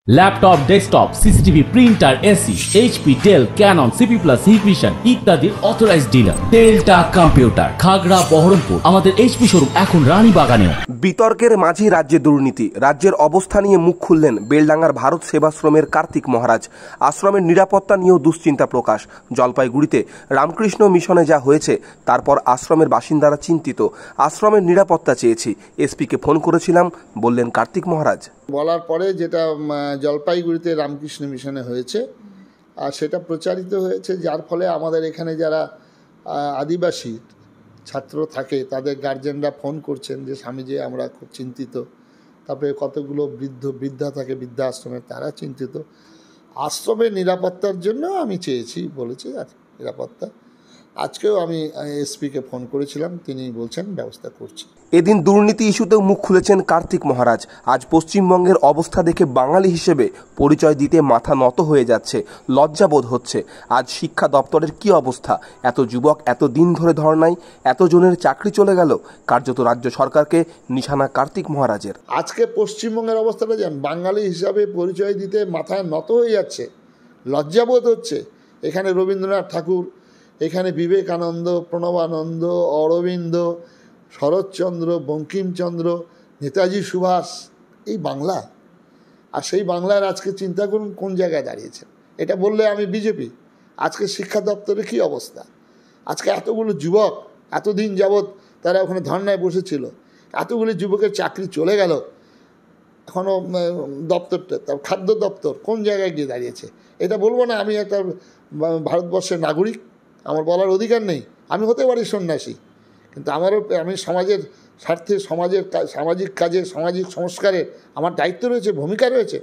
Laptop, desktop, CCTV, printer, AC, HP, Dell, Canon, CP Plus, Hikvision ইত্যাদির authorized dealer Telta computer, Khagra, Berhampore. আমাদের HP showroom এখন রানীবাগানেও। বিতর্কের মাঝেই রাজ্যে দুর্নীতি। রাজ্যের অবস্থা নিয়ে মুখ খুললেন বেলডাঙ্গার ভারত সেবাশ্রমের কার্তিক মহারাজ। আশ্রমের নিরাপত্তা নিয়েও দুশ্চিন্তা প্রকাশ। জলপাইগুড়িতে রামকৃষ্ণ মিশনে যা হয়েছে তারপর আশ্রমের বাসিন্দারা চিন্তিত। আশ্রমের নিরাপত্তা চেয়েছি, এসপিকে ফোন করেছিলাম, বললেন কার্তিক মহারাজ। বলার পরে যেটা জলপাইগুড়িতে রামকৃষ্ণ মিশনে হয়েছে আর সেটা প্রচারিত হয়েছে, যার ফলে আমাদের এখানে যারা আদিবাসী ছাত্র থাকে তাদের গার্জেনরা ফোন করছেন যে স্বামীজি আমরা খুব চিন্তিত। তারপরে কতগুলো বৃদ্ধা থাকে বৃদ্ধাশ্রমে, তারা চিন্তিত। আশ্রমের নিরাপত্তার জন্য আমি চেয়েছি বলেছি, আর নিরাপত্তা আজকেও আমি এসপিকে ফোন করেছিলাম, তিনি বলছেন ব্যবস্থা করছি। এদিন দুর্নীতি ইস্যুতেও মুখ খুলেছেন কার্তিক মহারাজ। আজ পশ্চিমবঙ্গের অবস্থা দেখে বাঙালি হিসেবে পরিচয় দিতে মাথা নত হয়ে যাচ্ছে, লজ্জাবোধ হচ্ছে। আজ শিক্ষা দপ্তরের কি অবস্থা? এত যুবক এত দিন ধরে ধর্নায়, এতজনের চাকরি চলে গেল। কার্যত রাজ্য সরকারকে নিশানা কার্তিক মহারাজের। আজকে পশ্চিমবঙ্গের অবস্থাটা জান, বাঙালি হিসাবে পরিচয় দিতে মাথায় নত হয়ে যাচ্ছে, লজ্জাবোধ হচ্ছে। এখানে রবীন্দ্রনাথ ঠাকুর, এখানে বিবেকানন্দ, প্রণবানন্দ, অরবিন্দ, শরৎচন্দ্র, বঙ্কিমচন্দ্র, নেতাজি সুভাষ, এই বাংলা। আর সেই বাংলার আজকে চিন্তা করুন কোন জায়গায় দাঁড়িয়েছে। এটা বললে আমি বিজেপি। আজকে শিক্ষা দপ্তরে কী অবস্থা? আজকে এতগুলো যুবক এতদিন যাবৎ তারা ওখানে ধর্নায় বসেছিল, এতগুলি যুবকের চাকরি চলে গেল, এখনও দপ্তরটা খাদ্য দপ্তর কোন জায়গায় গিয়ে দাঁড়িয়েছে? এটা বলবো না আমি একটা ভারতবর্ষের নাগরিক, আমার বলার অধিকার নেই? আমি হতে পারি সন্ন্যাসী, কিন্তু আমি সমাজের স্বার্থে, সামাজিক কাজে, সামাজিক সংস্কারে আমার দায়িত্ব রয়েছে, ভূমিকা রয়েছে।